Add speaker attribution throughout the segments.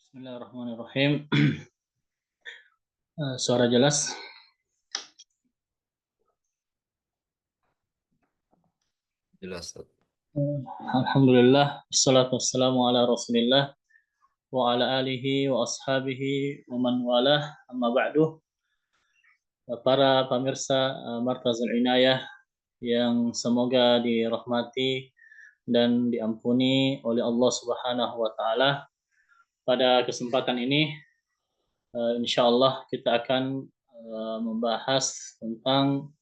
Speaker 1: Bismillahirrahmanirrahim. Suara jelas.
Speaker 2: Jelas, Ustaz.
Speaker 1: Alhamdulillah. Wassalatu wassalamu ala Rasulillah wa ala alihi wa ashabihi wa man walah. Amma ba'du. Para pemirsa Markazul Inayah yang semoga dirahmati dan diampuni oleh Allah Subhanahu wa taala. Pada kesempatan ini insyaallah kita akan membahas tentang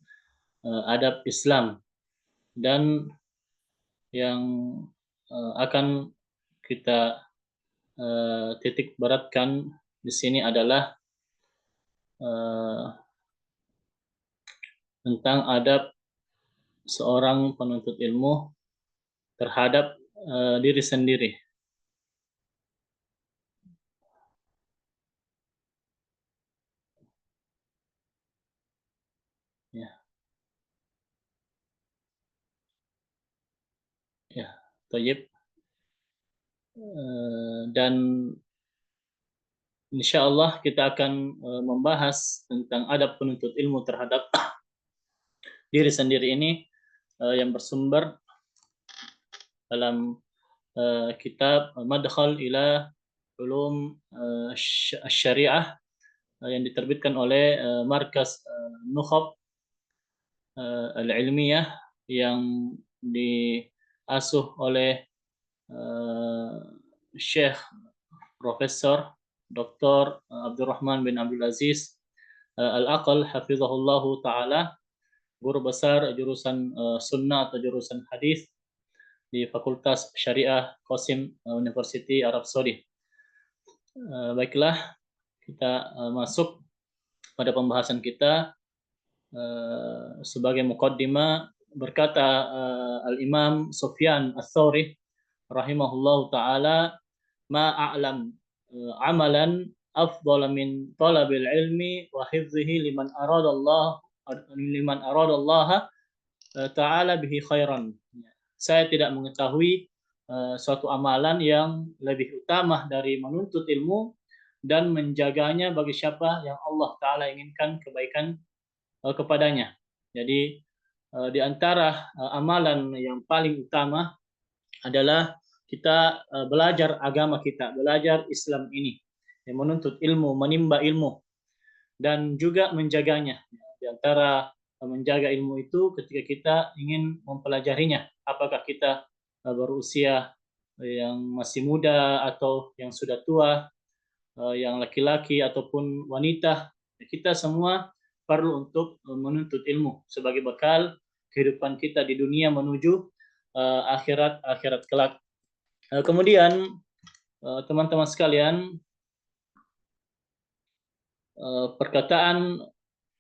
Speaker 1: adab Islam, dan yang akan kita titik beratkan di sini adalah tentang adab seorang penuntut ilmu terhadap diri sendiri. Ya, ya, Thayyib. Dan insya Allah kita akan membahas tentang adab penuntut ilmu terhadap diri sendiri ini yang bersumber dalam kitab Madkhal ila Ulum Syariah yang diterbitkan oleh Markas Nukhab Al-Ilmiyah yang diasuh oleh Syekh Profesor Dr. Abdurrahman bin Abdul Aziz Al-Aqal hafizahullahu taala, guru besar jurusan sunnah atau jurusan hadis di Fakultas Syariah Qasim University Arab Saudi. Baiklah, kita masuk pada pembahasan kita. Sebagai muqaddimah, berkata Al-Imam Sufyan Ats-Tsauri rahimahullahu taala, ma a'lam amalan afdal min talabil ilmi wa hifzihi liman arada Allah taala bihi khairan. Saya tidak mengetahui suatu amalan yang lebih utama dari menuntut ilmu dan menjaganya bagi siapa yang Allah taala inginkan kebaikan kepadanya. Jadi di antara amalan yang paling utama adalah kita belajar agama kita, belajar Islam ini, yang menuntut ilmu, menimba ilmu, dan juga menjaganya. Di antara menjaga ilmu itu ketika kita ingin mempelajarinya, apakah kita berusia yang masih muda atau yang sudah tua, yang laki-laki ataupun wanita, kita semua perlu untuk menuntut ilmu sebagai bekal kehidupan kita di dunia menuju akhirat kelak. Kemudian teman-teman sekalian, perkataan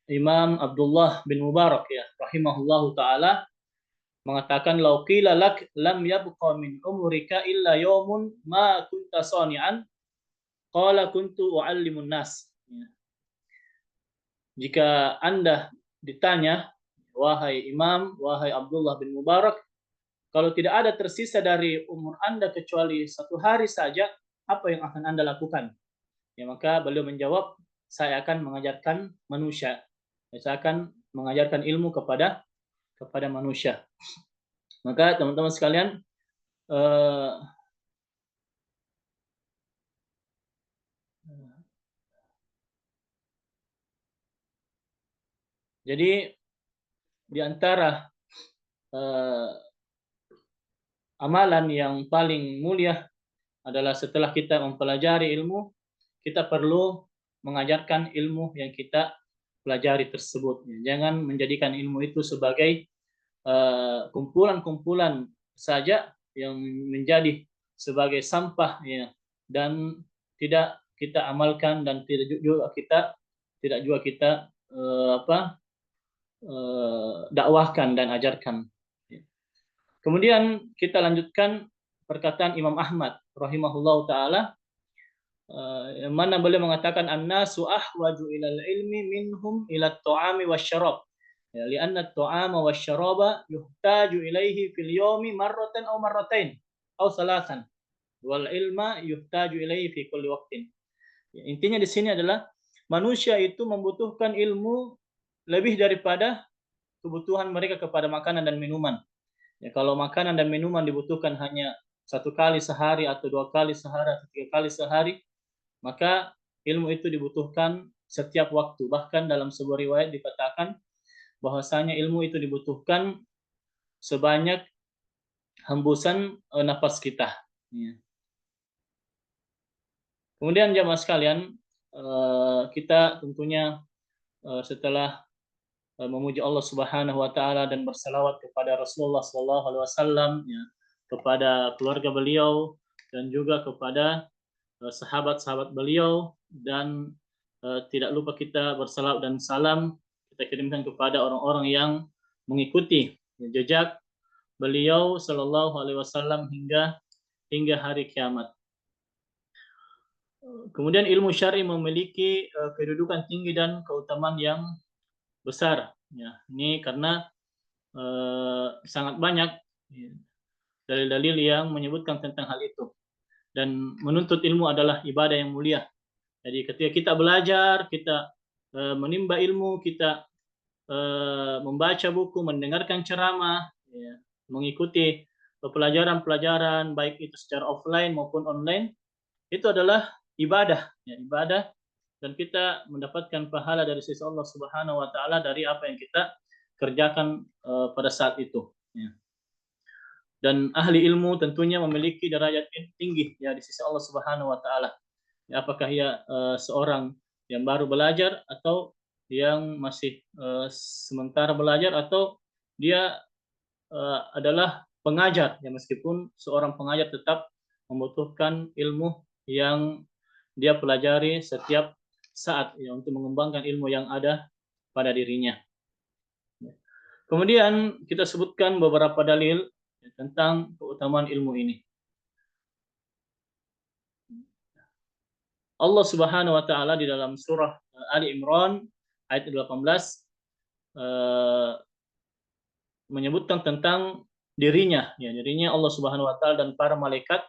Speaker 1: Imam Abdullah bin Mubarak ya rahimahullahu taala mengatakan, lau qila lak lam yabqa min umrika illa yawmun ma kunta sani'an qala kuntu uallimun nas. Jika Anda ditanya, wahai Imam, wahai Abdullah bin Mubarak, kalau tidak ada tersisa dari umur Anda kecuali satu hari saja, apa yang akan Anda lakukan? Ya, maka beliau menjawab, saya akan mengajarkan manusia. Saya akan mengajarkan ilmu kepada manusia. Maka teman-teman sekalian, jadi di antara amalan yang paling mulia adalah setelah kita mempelajari ilmu, kita perlu mengajarkan ilmu yang kita pelajari tersebut. Jangan menjadikan ilmu itu sebagai kumpulan-kumpulan saja yang menjadi sebagai sampah ya, dan tidak kita amalkan dan tidak juga kita dakwahkan dan ajarkan. Kemudian kita lanjutkan perkataan Imam Ahmad rahimahullahu taala, yang mana beliau mengatakan, annasu ahwaju ilal ilmi minhum ila at-ta'ami wasyarab. Ya, li'anna at-ta'ama wasyaraba yuhtaju ilaihi fil yawmi marratan aw marratain aw salasan. wal ilma yuhtaju ilaihi fi kulli waqtin. Ya, intinya di sini adalah manusia itu membutuhkan ilmu lebih daripada kebutuhan mereka kepada makanan dan minuman. Ya, kalau makanan dan minuman dibutuhkan hanya 1 kali sehari atau 2 kali sehari atau 3 kali sehari, maka ilmu itu dibutuhkan setiap waktu. Bahkan dalam sebuah riwayat dikatakan bahwasanya ilmu itu dibutuhkan sebanyak hembusan nafas kita. Ya. Kemudian jamaah sekalian, kita tentunya setelah memuji Allah Subhanahu wa taala dan bersalawat kepada Rasulullah sallallahu alaihi wasallam, ya, kepada keluarga beliau dan juga kepada sahabat-sahabat beliau, dan tidak lupa kita bersalawat dan salam kita kirimkan kepada orang-orang yang mengikuti jejak beliau sallallahu alaihi wasallam hingga hari kiamat. Kemudian ilmu syar'i memiliki kedudukan tinggi dan keutamaan yang besar. Ya, ini karena sangat banyak ya, dalil-dalil yang menyebutkan tentang hal itu. Dan menuntut ilmu adalah ibadah yang mulia. Jadi ketika kita belajar, kita menimba ilmu, kita membaca buku, mendengarkan ceramah, ya, mengikuti pelajaran-pelajaran baik itu secara offline maupun online, itu adalah ibadah, ya, ibadah, dan kita mendapatkan pahala dari sisi Allah Subhanahu wa taala dari apa yang kita kerjakan pada saat itu, ya. Dan ahli ilmu tentunya memiliki derajat tinggi ya di sisi Allah Subhanahu wa taala. Ya, apakah ia seorang yang baru belajar atau yang masih sementara belajar, atau dia adalah pengajar, ya, meskipun seorang pengajar tetap membutuhkan ilmu yang dia pelajari setiap saat ya untuk mengembangkan ilmu yang ada pada dirinya. Kemudian kita sebutkan beberapa dalil ya, tentang keutamaan ilmu ini. Allah Subhanahu wa taala di dalam surah Ali Imran ayat 18 menyebutkan tentang dirinya, ya, dirinya Allah Subhanahu wa taala dan para malaikat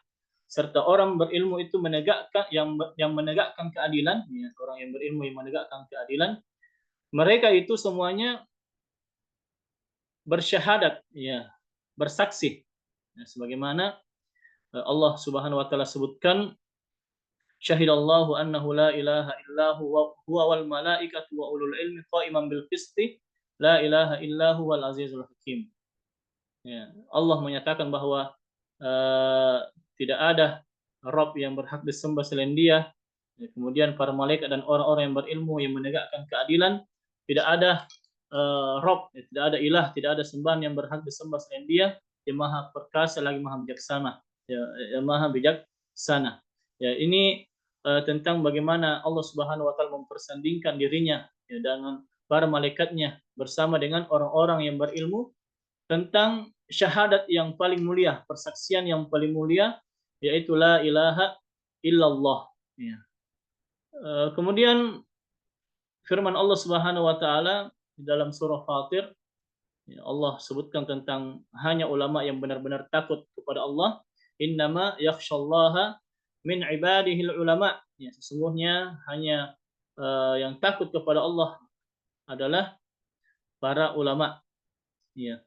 Speaker 1: serta orang berilmu itu menegakkan yang menegakkan keadilan, ya, orang yang berilmu yang menegakkan keadilan. Mereka itu semuanya bersyahadat, ya, bersaksi. Ya, sebagaimana Allah Subhanahu wa taala sebutkan, syahidallahu annahu la ilaha illa huwa wal malaikatu wa ulul ilmi qa'iman bil qisti la ilaha illa huwal azizul hakim. Ya, Allah menyatakan bahwa uh, tidak ada Rabb yang berhak disembah selain Dia. Ya, kemudian para malaikat dan orang-orang yang berilmu yang menegakkan keadilan, tidak ada Rabb, ya, tidak ada ilah, tidak ada sembahan yang berhak disembah selain Dia, yang Maha Perkasa lagi Maha Bijaksana. Ya, yang Maha Bijaksana. Ya, ini tentang bagaimana Allah Subhanahu wa taala mempersandingkan dirinya ya, dengan para malaikatnya bersama dengan orang-orang yang berilmu tentang syahadat yang paling mulia, persaksian yang paling mulia, yaitu la ilaha illallah. Ya. Kemudian firman Allah Subhanahu wa taala di dalam surah Fatir, ya, Allah sebutkan tentang hanya ulama yang benar-benar takut kepada Allah. Innama yakhsyallaha min ibadihil ulama. Ya, sesungguhnya hanya yang takut kepada Allah adalah para ulama. Ya.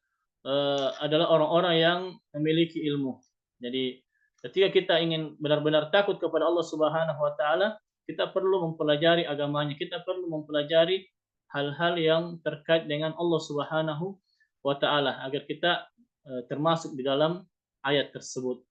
Speaker 1: Adalah orang-orang yang memiliki ilmu. Jadi ketika kita ingin benar-benar takut kepada Allah Subhanahu wa taala, kita perlu mempelajari agamanya, kita perlu mempelajari hal-hal yang terkait dengan Allah Subhanahu wa taala agar kita termasuk di dalam ayat tersebut.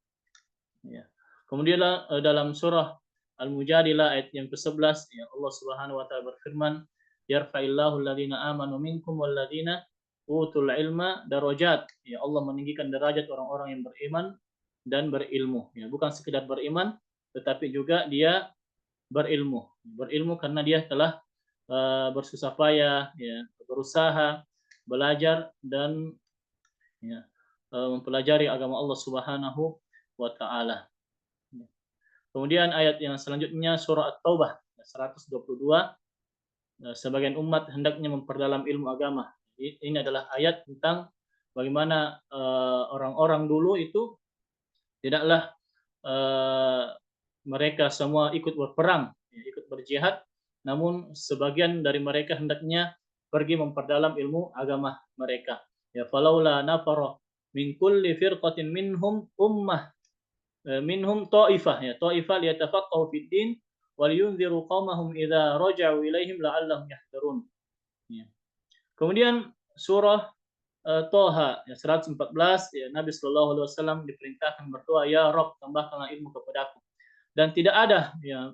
Speaker 1: Ya. Kemudian dalam surah Al-Mujadilah ayat yang ke-11, ya, Allah Subhanahu wa taala berfirman, yarfa'illahu alladziina aamanu minkum walladziina utul ilma darajat. Ya, Allah meninggikan derajat orang-orang yang beriman dan berilmu. Ya, bukan sekedar beriman, tetapi juga dia berilmu. Berilmu karena dia telah bersusah payah, ya, berusaha, belajar dan ya, mempelajari agama Allah Subhanahu wa taala. Kemudian ayat yang selanjutnya surah At-Taubah 122, sebagian umat hendaknya memperdalam ilmu agama. Ini adalah ayat tentang bagaimana orang-orang dulu itu tidaklah eh, mereka semua ikut berperang, ya, ikut berjihad, namun sebagian dari mereka hendaknya pergi memperdalam ilmu agama mereka. Ya, falaula nafara min kulli firqatin minhum ummah minhum ta'ifah, ya, ta'ifah liyatafaqahu fid din wa liyunziru qaumahum idza raja'u ilaihim la'allahum yahdharun. Ya. Kemudian surah Toha ya, 114, ya, Nabi Shallallahu Alaihi Wasallam diperintahkan berdoa, ya Rob tambahkanlah ilmu kepadaku. Dan tidak ada ya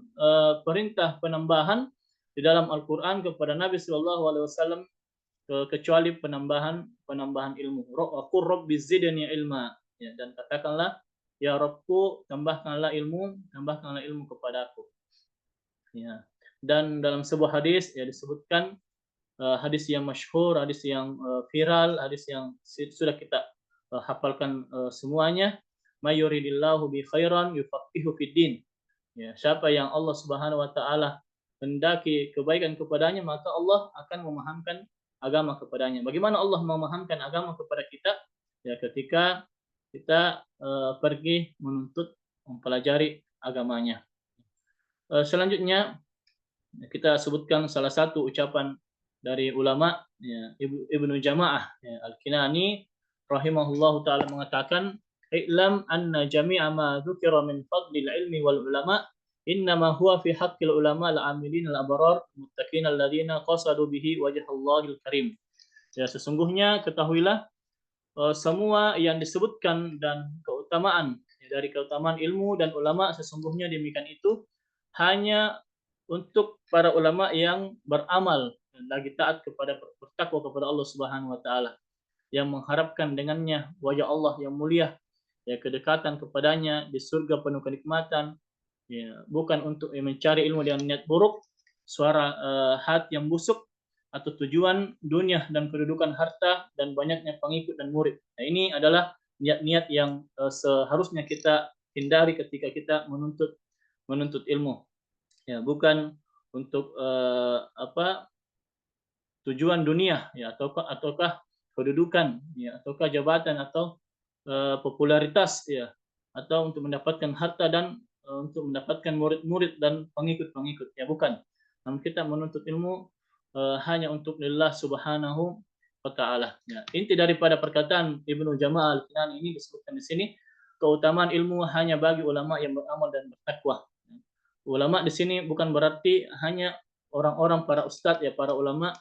Speaker 1: perintah penambahan di dalam Al-Quran kepada Nabi Shallallahu Alaihi Wasallam kecuali penambahan ilmu. Aku Robbi zidni ilma, ya, dan katakanlah ya Robku tambahkanlah ilmu kepadaku. Ya. Dan dalam sebuah hadis ya disebutkan hadis yang masyhur, hadis yang viral, hadis yang sudah kita hafalkan semuanya. Mayuridillahu bi khairan yufaqihu fid din. Ya, siapa yang Allah Subhanahu wa taala hendaki kebaikan kepadanya, maka Allah akan memahamkan agama kepadanya. Bagaimana Allah memahamkan agama kepada kita? Ya, ketika kita pergi menuntut mempelajari agamanya. Selanjutnya kita sebutkan salah satu ucapan dari ulama, ya, Ibnu Jamaah, ya, Al-Kinani rahimahullahu taala mengatakan, "I'lam anna jami'a ma dzukira min fadlil ilmi wal ulama innama huwa fi haqqil ulama al-amilin al-abrar muttaqin alladziina qasadu bihi wajhallahil karim." Ya, sesungguhnya ketahuilah semua yang disebutkan dan keutamaan, ya, dari keutamaan ilmu dan ulama, sesungguhnya demikian itu hanya untuk para ulama yang beramal dan lagi taat kepada bertakwa kepada Allah Subhanahu wa taala, yang mengharapkan dengannya wajah Allah yang mulia, ya, kedekatan kepadanya di surga penuh kenikmatan, ya, bukan untuk mencari ilmu dengan niat buruk, suara hati yang busuk, atau tujuan dunia dan kedudukan harta dan banyaknya pengikut dan murid. Nah, ini adalah niat-niat yang seharusnya kita hindari ketika kita menuntut ilmu. Ya, bukan untuk tujuan dunia, ya, ataukah kedudukan, ya, ataukah jabatan, atau popularitas, ya, atau untuk mendapatkan harta dan untuk mendapatkan murid-murid dan pengikut-pengikut, ya, bukan. Namun kita menuntut ilmu hanya untuk lillah Subhanahu wa taala. Ya, inti daripada perkataan Ibnu Jamaah Al-Kinani ini disebutkan di sini, keutamaan ilmu hanya bagi ulama yang beramal dan bertakwa. Ulama di sini bukan berarti hanya orang-orang para ustadz, ya, para ulama,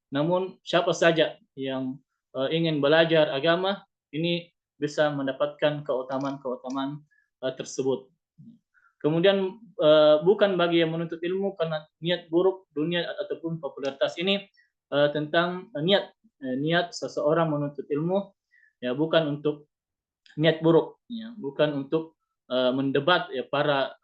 Speaker 1: namun siapa saja yang ingin belajar agama ini bisa mendapatkan keutamaan-keutamaan tersebut. Kemudian bukan bagi yang menuntut ilmu karena niat buruk dunia ataupun popularitas, ini tentang niat seseorang menuntut ilmu, ya, bukan untuk niat buruk, ya, bukan untuk mendebat, ya, para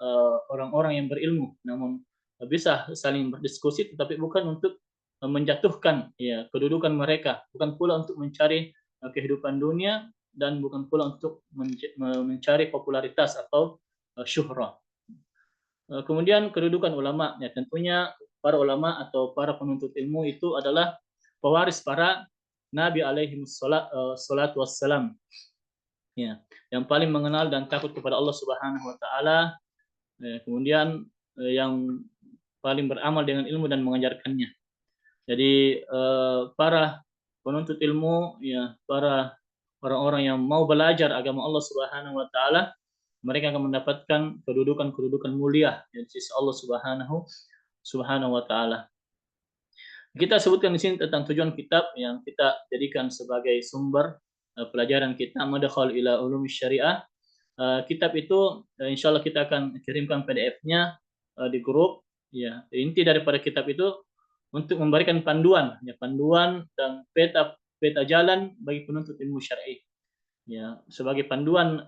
Speaker 1: orang-orang yang berilmu, namun bisa saling berdiskusi, tetapi bukan untuk menjatuhkan, ya, kedudukan mereka, bukan pula untuk mencari kehidupan dunia, dan bukan pula untuk mencari popularitas atau syuhrah. Kemudian kedudukan ulama, ya, tentunya para ulama atau para penuntut ilmu itu adalah pewaris para nabi alaihi salatu wassalam, ya, yang paling mengenal dan takut kepada Allah Subhanahu wa taala, kemudian yang paling beramal dengan ilmu dan mengajarkannya. Jadi para penuntut ilmu, ya, para orang-orang yang mau belajar agama Allah Subhanahu wa taala, mereka akan mendapatkan kedudukan mulia di sisi Allah Subhanahu wa taala. Kita sebutkan di sini tentang tujuan kitab yang kita jadikan sebagai sumber pelajaran kita, Madkhal ila Ulum Syariah. Kitab itu insya Allah kita akan kirimkan PDF-nya di grup. Ya, inti daripada kitab itu untuk memberikan panduan, ya, panduan dan peta jalan bagi penuntut ilmu syar'i. Ya, sebagai panduan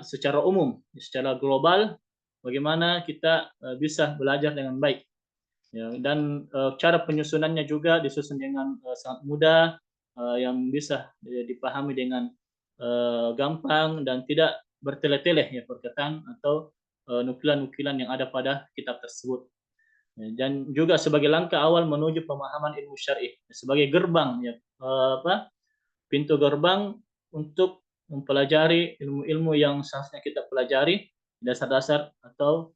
Speaker 1: secara umum, secara global, bagaimana kita bisa belajar dengan baik. Ya, dan cara penyusunannya juga disusun dengan sangat mudah, yang bisa dipahami dengan gampang dan tidak bertele-tele, ya, perkataan atau nukilan-nukilan yang ada pada kitab tersebut. Ya, dan juga sebagai langkah awal menuju pemahaman ilmu syar'i, sebagai gerbang, ya, pintu gerbang untuk mempelajari ilmu-ilmu yang seharusnya kita pelajari, dasar-dasar atau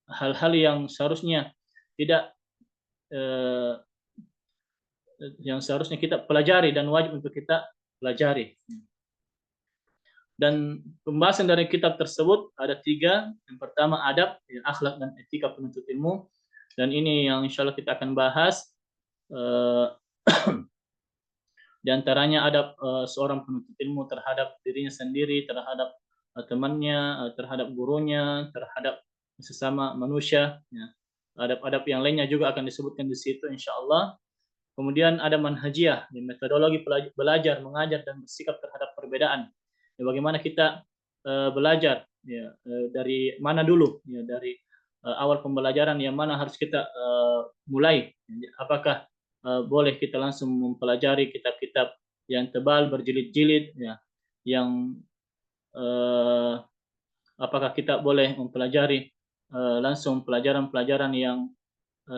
Speaker 1: hal-hal yang seharusnya tidak eh, yang seharusnya kita pelajari dan wajib untuk kita pelajari. Dan pembahasan dari kitab tersebut ada 3. Yang pertama adab, ya, akhlak dan etika penuntut ilmu. Dan ini yang insya Allah kita akan bahas. Di antaranya adab seorang penuntut ilmu terhadap dirinya sendiri, terhadap temannya, terhadap gurunya, terhadap sesama manusia. Ya. Adab-adab yang lainnya juga akan disebutkan di situ insya Allah. Kemudian ada manhajiyah, metodologi belajar, mengajar dan bersikap terhadap perbedaan. Ya, bagaimana kita belajar, ya, dari mana dulu, ya, dari awal pembelajaran yang mana harus kita mulai. Apakah boleh kita langsung mempelajari kitab-kitab yang tebal berjilid-jilid, ya, yang apakah kita boleh mempelajari langsung pelajaran-pelajaran yang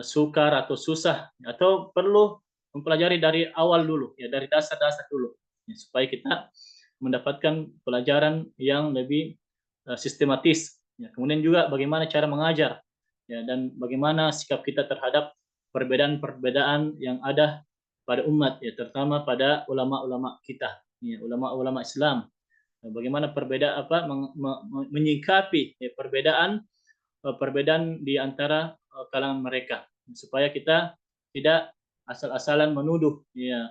Speaker 1: sukar atau susah, atau perlu mempelajari dari awal dulu, ya, dari dasar-dasar dulu, ya, supaya kita mendapatkan pelajaran yang lebih sistematis. Ya. Kemudian juga bagaimana cara mengajar, ya, dan bagaimana sikap kita terhadap perbedaan-perbedaan yang ada pada umat, ya, terutama pada ulama-ulama kita, ya, ulama-ulama Islam. Bagaimana menyikapi, ya, perbedaan di antara kalangan mereka, supaya kita tidak asal-asalan menuduh, ya,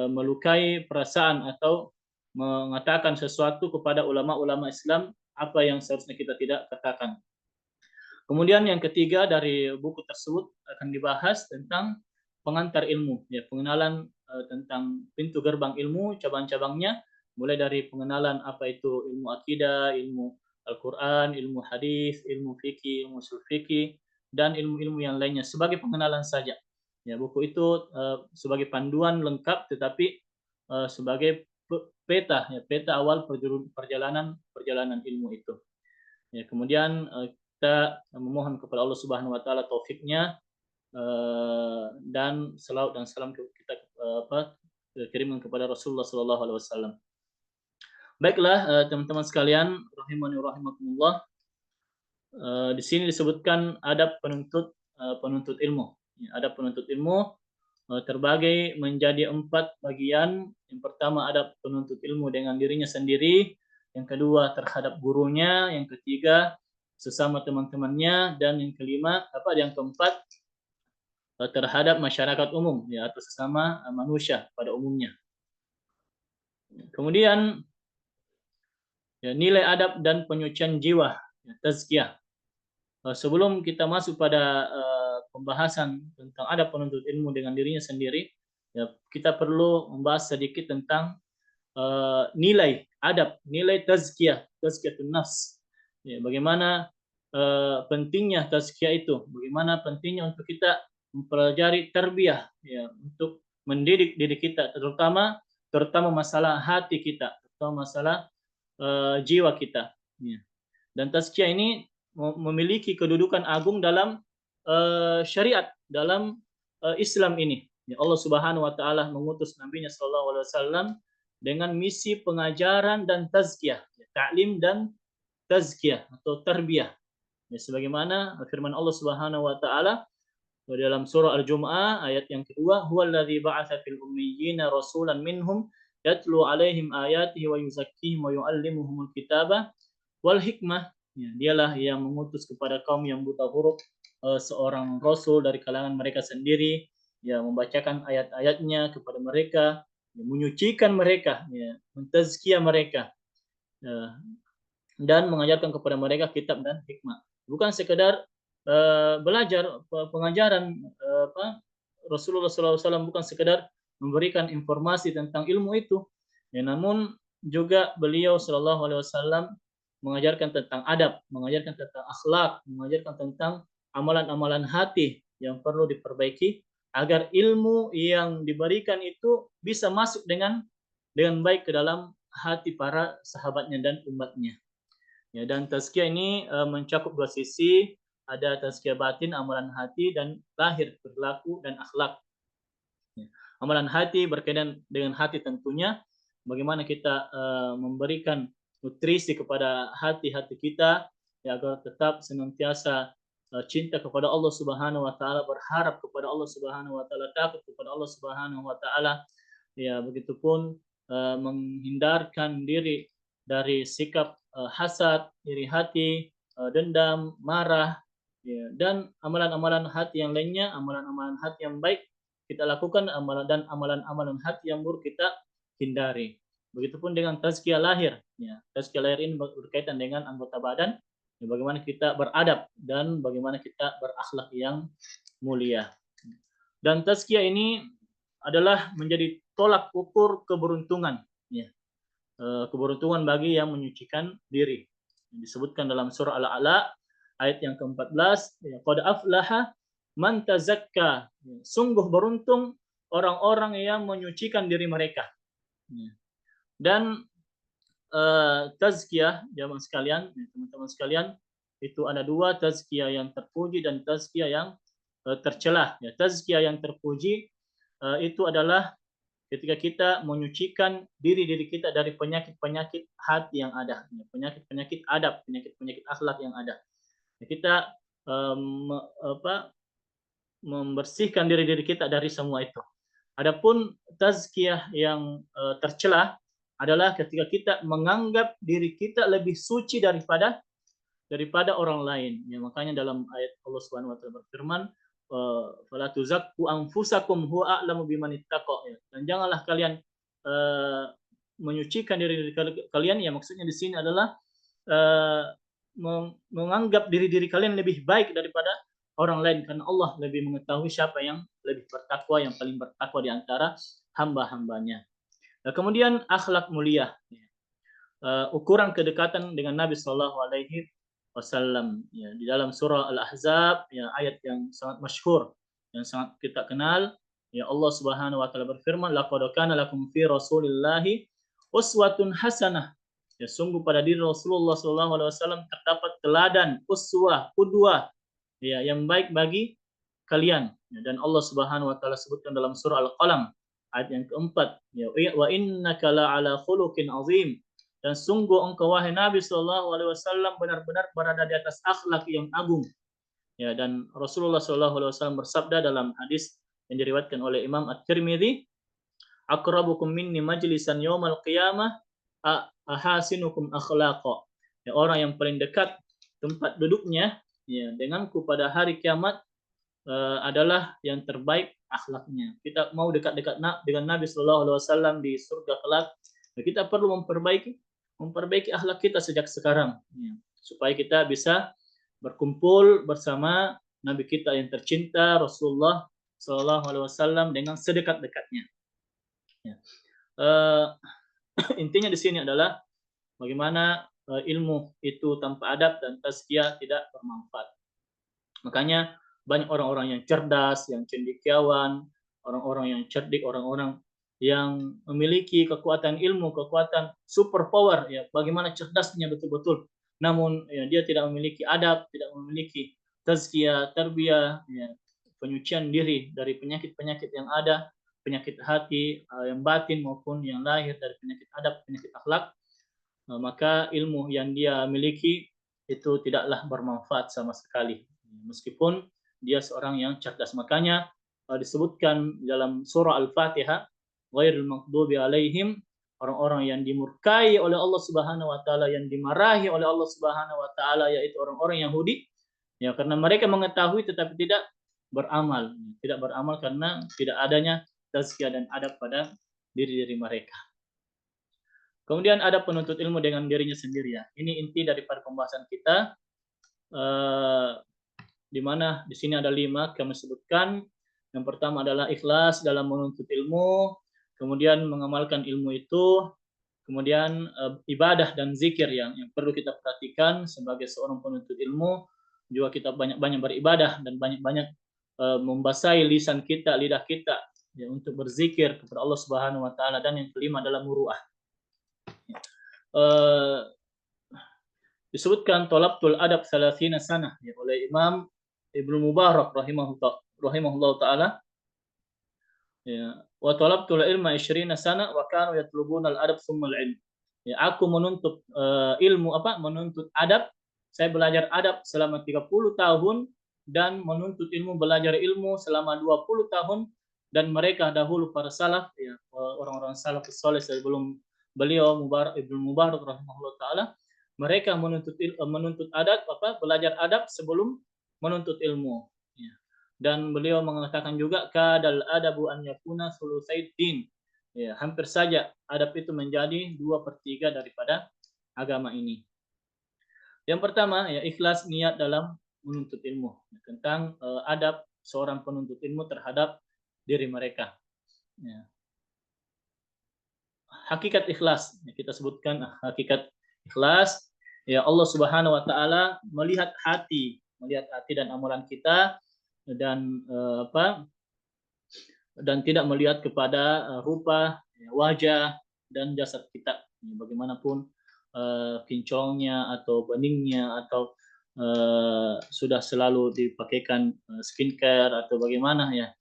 Speaker 1: melukai perasaan atau mengatakan sesuatu kepada ulama-ulama Islam apa yang seharusnya kita tidak katakan. Kemudian yang ketiga dari buku tersebut akan dibahas tentang pengantar ilmu, ya, pengenalan tentang pintu gerbang ilmu, cabang-cabangnya, mulai dari pengenalan apa itu ilmu akidah, ilmu Al-Quran, ilmu hadis, ilmu fikih, ilmu usul fikih, dan ilmu-ilmu yang lainnya sebagai pengenalan saja. Ya, buku itu sebagai panduan lengkap, tetapi sebagai peta, ya, peta awal perjalanan ilmu itu. Ya, kemudian kita memohon kepada Allah Subhanahu Wa Taala taufiknya, dan selawat dan salam kita kirimkan kepada Rasulullah Sallallahu Alaihi Wasallam. Baiklah teman-teman sekalian, rahimani rahimakumullah. Di sini disebutkan adab penuntut ilmu. Ya, adab penuntut ilmu terbagi menjadi 4 bagian. Yang pertama adab penuntut ilmu dengan dirinya sendiri, yang kedua terhadap gurunya, yang ketiga sesama teman-temannya, dan yang kelima yang keempat terhadap masyarakat umum, ya, atau sesama manusia pada umumnya. Kemudian, ya, nilai adab dan penyucian jiwa, ya, tazkiyah. Sebelum kita masuk pada pembahasan tentang adab penuntut ilmu dengan dirinya sendiri, ya, kita perlu membahas sedikit tentang nilai adab, nilai tazkiyatun nafs. Ya, bagaimana pentingnya tazkiyah itu, bagaimana pentingnya untuk kita mempelajari tarbiyah, ya, untuk mendidik diri kita, terutama masalah hati kita, terutama masalah jiwa kita. Ya. Dan tazkiyah ini memiliki kedudukan agung dalam syariat, dalam Islam ini. Ya, Allah Subhanahu Wa Taala mengutus Nabi-Nya Sallallahu Alaihi Wasallam dengan misi pengajaran dan tazkiyah, ya, ta'lim dan tazkiyah atau tarbiyah. Ya, sebagaimana firman Allah Subhanahu Wa Taala dalam surah Al-Jumu'ah ayat yang kedua, huwallazi ba'atsa fil ummiyina rasulan minhum yatlu 'alaihim ayatihi wa yuzakkihim wa yu'allimuhumul kitaba wal hikmah. Ya, dialah yang mengutus kepada kaum yang buta huruf seorang rasul dari kalangan mereka sendiri, ya, membacakan ayat-ayatnya kepada mereka, ya, menyucikan mereka, ya, mentazkiyah mereka, ya, dan mengajarkan kepada mereka kitab dan hikmah. Bukan sekedar belajar pengajaran Rasulullah SAW, bukan sekedar memberikan informasi tentang ilmu itu, ya, namun juga beliau Shallallahu Alaihi Wasallam mengajarkan tentang adab, mengajarkan tentang akhlak, mengajarkan tentang amalan-amalan hati yang perlu diperbaiki agar ilmu yang diberikan itu bisa masuk dengan baik ke dalam hati para sahabatnya dan umatnya. Ya, dan tazkiyah ini mencakup 2 sisi, ada tazkiyah batin, amalan hati, dan lahir, perilaku dan akhlak. Ya. Amalan hati berkaitan dengan hati tentunya, bagaimana kita memberikan nutrisi kepada hati-hati kita ya, agar tetap senantiasa cinta kepada Allah Subhanahu wa taala, berharap kepada Allah Subhanahu wa taala, takut kepada Allah Subhanahu wa taala. Ya, begitupun menghindarkan diri dari sikap hasad, iri hati, dendam, marah, ya, dan amalan-amalan hati yang lainnya, amalan-amalan hati yang baik kita lakukan, amalan-amalan hati yang buruk kita hindari. Begitupun dengan tazkiyah lahir. Ya, tazkiyah lahir ini berkaitan dengan anggota badan, ya, bagaimana kita beradab dan bagaimana kita berakhlak yang mulia. Dan tazkiyah ini adalah menjadi tolak ukur keberuntungan. Ya, keberuntungan bagi yang menyucikan diri. Disebutkan dalam surah Al-A'la ayat yang ke-14, ya, qad aflaha man tazakka. Sungguh beruntung orang-orang yang menyucikan diri mereka. Ya. Dan tazkiyah jamaah sekalian, teman-teman sekalian, itu ada dua, tazkiyah yang terpuji dan tazkiyah yang tercelah. Ya, tazkiyah yang terpuji itu adalah ketika kita menyucikan diri kita dari penyakit-penyakit hati yang ada, penyakit-penyakit adab, penyakit-penyakit akhlak yang ada. Kita membersihkan diri kita dari semua itu. Adapun tazkiyah yang tercela adalah ketika kita menganggap diri kita lebih suci daripada orang lain. Ya, makanya dalam ayat Allah Subhanahu wa taala berfirman, fala tuzakku anfusakum huwa a'lamu biman ittaqa. Ya. Dan janganlah kalian menyucikan diri kalian, ya maksudnya di sini adalah menganggap diri kalian lebih baik daripada orang lain, karena Allah lebih mengetahui siapa yang lebih bertakwa, yang paling bertakwa di antara hamba-hambanya. Nah, kemudian akhlak mulia, ukuran kedekatan dengan Nabi Shallallahu Alaihi Wasallam. Ya, di dalam surah Al-Ahzab, ya, ayat yang sangat masyhur, yang sangat kita kenal, ya, Allah Subhanahu Wa Taala berfirman, laqad kana lakum fi Rasulillahi uswatun hasanah. Ya, sungguh pada diri Rasulullah Shallallahu Alaihi Wasallam terdapat teladan, uswah, qudwah, ya, yang baik bagi kalian. Ya, dan Allah Subhanahu Wa Taala sebutkan dalam surah Al-Qalam ayat yang keempat, ya, wa innaka la'ala khuluqin azim. Dan sungguh engkau wahai Nabi Shallallahu Alaihi Wasallam benar-benar berada di atas akhlak yang agung. Ya, dan Rasulullah Shallallahu Alaihi Wasallam bersabda dalam hadis yang diriwayatkan oleh Imam At-Tirmidzi, akrabukum minni majlisan yaumal qiyamah ahasinukum akhlaqa. Ya, orang yang paling dekat tempat duduknya, ya, denganku pada hari kiamat adalah yang terbaik akhlaknya. Kita mau dekat-dekat dengan Nabi Shallallahu Alaihi Wasallam di surga kelak, ya, kita perlu memperbaiki akhlak kita sejak sekarang, ya, supaya kita bisa berkumpul bersama Nabi kita yang tercinta Rasulullah Shallallahu Alaihi Wasallam dengan sedekat-dekatnya. Ya. Intinya di sini adalah bagaimana ilmu itu tanpa adab dan tazkiyah tidak bermanfaat. Makanya banyak orang-orang yang cerdas, yang cendekiawan, orang-orang yang cerdik, orang-orang yang memiliki kekuatan ilmu, kekuatan super power, ya, bagaimana cerdasnya betul-betul. Namun ya, dia tidak memiliki adab, tidak memiliki tazkiyah, tarbiyah, ya, penyucian diri dari penyakit-penyakit yang ada, penyakit hati yang batin maupun yang lahir dari penyakit adab, penyakit akhlak, maka ilmu yang dia miliki itu tidaklah bermanfaat sama sekali, meskipun dia seorang yang cerdas. Makanya disebutkan dalam surah Al-Fatihah, ghairil maghdubi alaihim, orang-orang yang dimurkai oleh Allah Subhanahu wa taala, yang dimarahi oleh Allah Subhanahu wa taala, yaitu orang-orang Yahudi, ya, karena mereka mengetahui tetapi tidak beramal karena tidak adanya tazkiyah dan adab pada diri mereka. Kemudian ada penuntut ilmu dengan dirinya sendiri, ya. Ini inti daripada pembahasan kita, di mana di sini ada 5 kami sebutkan. Yang pertama adalah ikhlas dalam menuntut ilmu, kemudian mengamalkan ilmu itu, kemudian ibadah dan zikir yang perlu kita perhatikan sebagai seorang penuntut ilmu. Juga kita banyak-banyak beribadah dan banyak-banyak membasahi lisan kita, lidah kita, ya, untuk berzikir kepada Allah Subhanahu wa taala. Dan yang kelima adalah muruah. Disebutkan tolabtul adab salasina sanah, ya, oleh Imam Ibnu Mubarak rahimahullah taala. Ya, wa talabtul ilma 20 sana wa kanu yatlubuna al-adab tsumma al-ilm. Ya, aku menuntut ilmu apa? Menuntut adab. Saya belajar adab selama 30 tahun dan menuntut ilmu belajar ilmu selama 20 tahun dan mereka dahulu para salaf ya orang-orang salafus saleh sebelum beliau Ibnu Mubarak rahimahullah taala mereka menuntut adab apa? Belajar adab sebelum menuntut ilmu. Ya. Dan beliau mengatakan juga kadal adabu an yakuna sulusaiddin. Ya, hampir saja adab itu menjadi 2/3 daripada agama ini. Yang pertama ya ikhlas niat dalam menuntut ilmu. Tentang adab seorang penuntut ilmu terhadap diri mereka. Ya. Hakikat ikhlas ya, kita sebutkan hakikat ikhlas ya Allah Subhanahu wa taala melihat hati dan amalan kita dan dan tidak melihat kepada rupa, ya, wajah dan jasad kita. Ya, bagaimanapun kinclongnya atau beningnya atau sudah selalu dipakaikan skincare atau bagaimana ya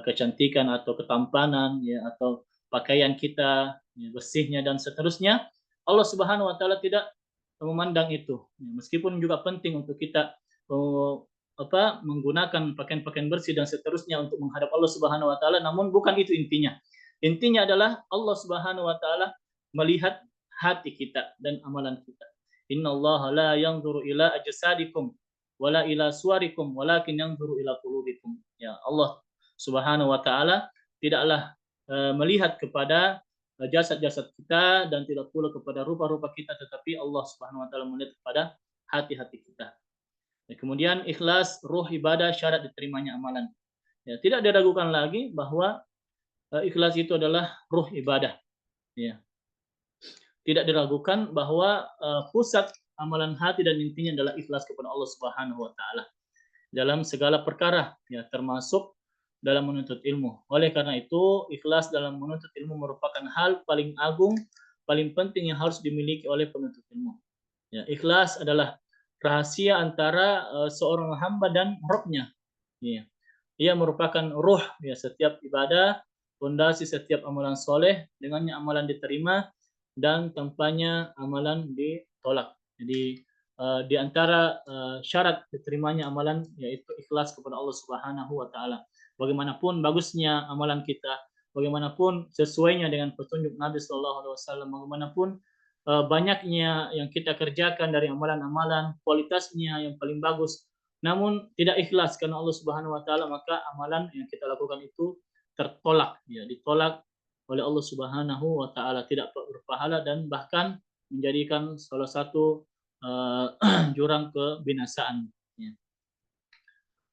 Speaker 1: kecantikan atau ketampanan ya atau pakaian kita ya, bersihnya dan seterusnya Allah Subhanahu wa taala tidak memandang itu. Ya, meskipun juga penting untuk kita menggunakan pakaian-pakaian bersih dan seterusnya untuk menghadap Allah Subhanahu wa taala, namun bukan itu intinya. Intinya adalah Allah Subhanahu wa taala melihat hati kita dan amalan kita. Innallaha la yanzuru ila ajsadikum wala ila suwarikum walakin yanzuru ila qulubikum. Ya, Allah Subhanahu wa taala tidaklah melihat kepada jasad-jasad kita dan tidak pula kepada rupa-rupa kita, tetapi Allah Subhanahu wa taala melihat kepada hati-hati kita. Ya, kemudian ikhlas, ruh ibadah, syarat diterimanya amalan. Ya, tidak diragukan lagi bahwa ikhlas itu adalah ruh ibadah. Ya. Tidak diragukan bahwa pusat amalan hati dan intinya adalah ikhlas kepada Allah Subhanahu wa taala dalam segala perkara, ya termasuk dalam menuntut ilmu. Oleh karena itu, ikhlas dalam menuntut ilmu merupakan hal paling agung, paling penting yang harus dimiliki oleh penuntut ilmu. Ya, ikhlas adalah rahasia antara seorang hamba dan Rabb-nya. Ya. Ia merupakan ruh ya setiap ibadah, fondasi setiap amalan soleh, dengannya amalan diterima dan tanpanya amalan ditolak. Jadi di antara syarat diterimanya amalan yaitu ikhlas kepada Allah Subhanahu wa taala. Bagaimanapun bagusnya amalan kita, bagaimanapun sesuainya dengan petunjuk Nabi Shallallahu alaihi wasallam, bagaimanapun banyaknya yang kita kerjakan dari amalan-amalan, kualitasnya yang paling bagus, namun tidak ikhlas karena Allah Subhanahu wa taala, maka amalan yang kita lakukan itu tertolak, ya, ditolak oleh Allah Subhanahu wa taala, tidak berpahala dan bahkan menjadikan salah satu jurang kebinasaan. Ya.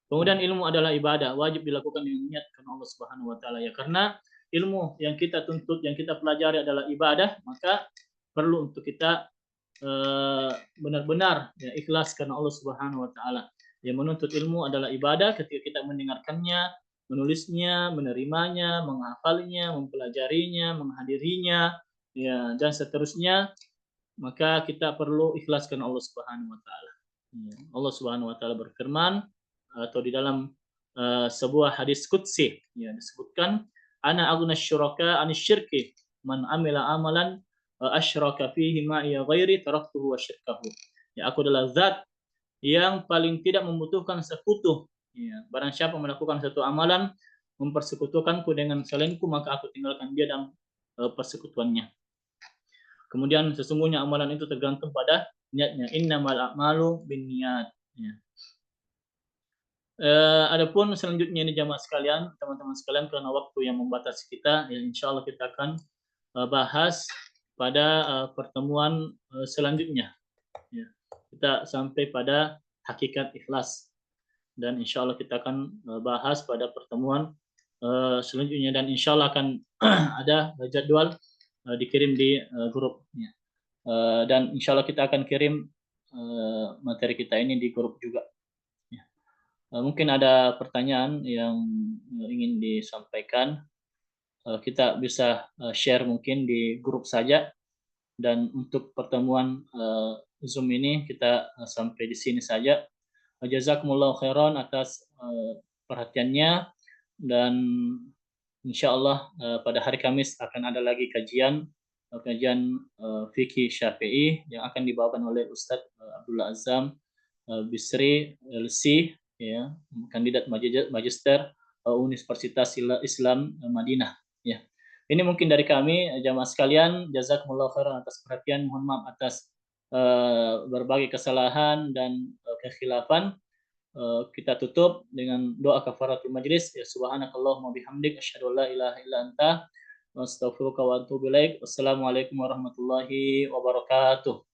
Speaker 1: Kemudian ilmu adalah ibadah, wajib dilakukan dengan niat karena Allah Subhanahu wa taala ya. Karena ilmu yang kita tuntut, yang kita pelajari adalah ibadah, maka perlu untuk kita benar-benar ya ikhlas karena Allah Subhanahu wa taala. Yang menuntut ilmu adalah ibadah ketika kita mendengarkannya, menulisnya, menerimanya, menghafalnya, mempelajarinya, menghadirinya, ya dan seterusnya, maka kita perlu ikhlas karena Allah Subhanahu wa taala. Ya, Allah Subhanahu wa taala berfirman atau di dalam sebuah hadis qudsi ya disebutkan ana aghna syuraka anisyirki man amila amalan asyraka fihi ma ya ghairi taraktuhu wa syirkahu. Ya aku adalah zat yang paling tidak membutuhkan sekutu. Ya, barang siapa melakukan satu amalan mempersekutukanku dengan selainku maka aku tinggalkan dia dan persekutuannya. Kemudian sesungguhnya amalan itu tergantung pada niatnya. Innamal a'malu binniyat. Ya. Adapun selanjutnya ini jamaah sekalian, teman-teman sekalian karena waktu yang membatasi kita, ya insya Allah kita akan bahas pada pertemuan selanjutnya. Ya. Kita sampai pada hakikat ikhlas dan insya Allah kita akan bahas pada pertemuan selanjutnya dan insya Allah akan ada jadwal dikirim di grup. Ya. Dan insya Allah kita akan kirim materi kita ini di grup juga. Ya. Mungkin ada pertanyaan yang ingin disampaikan. Kita bisa share mungkin di grup saja. Dan untuk pertemuan Zoom ini kita sampai di sini saja. Jazakumullah khairan atas perhatiannya dan Insyaallah pada hari Kamis akan ada lagi kajian fikih Syafi'i yang akan dibawakan oleh Ustadz Abdullah Azam Bisri LC, ya, kandidat magister Universitas Islam Madinah, ya. Ini mungkin dari kami jamaah sekalian, jazakumullah khairan atas perhatian, mohon maaf atas berbagai kesalahan dan kekhilafan. Kita tutup dengan doa kafaratul majlis, ya, subhanakallahumma bihamdik asyhadu an la ilaha illa anta astaghfiruka wa atubu ilaik. Wassalamualaikum warahmatullahi wabarakatuh.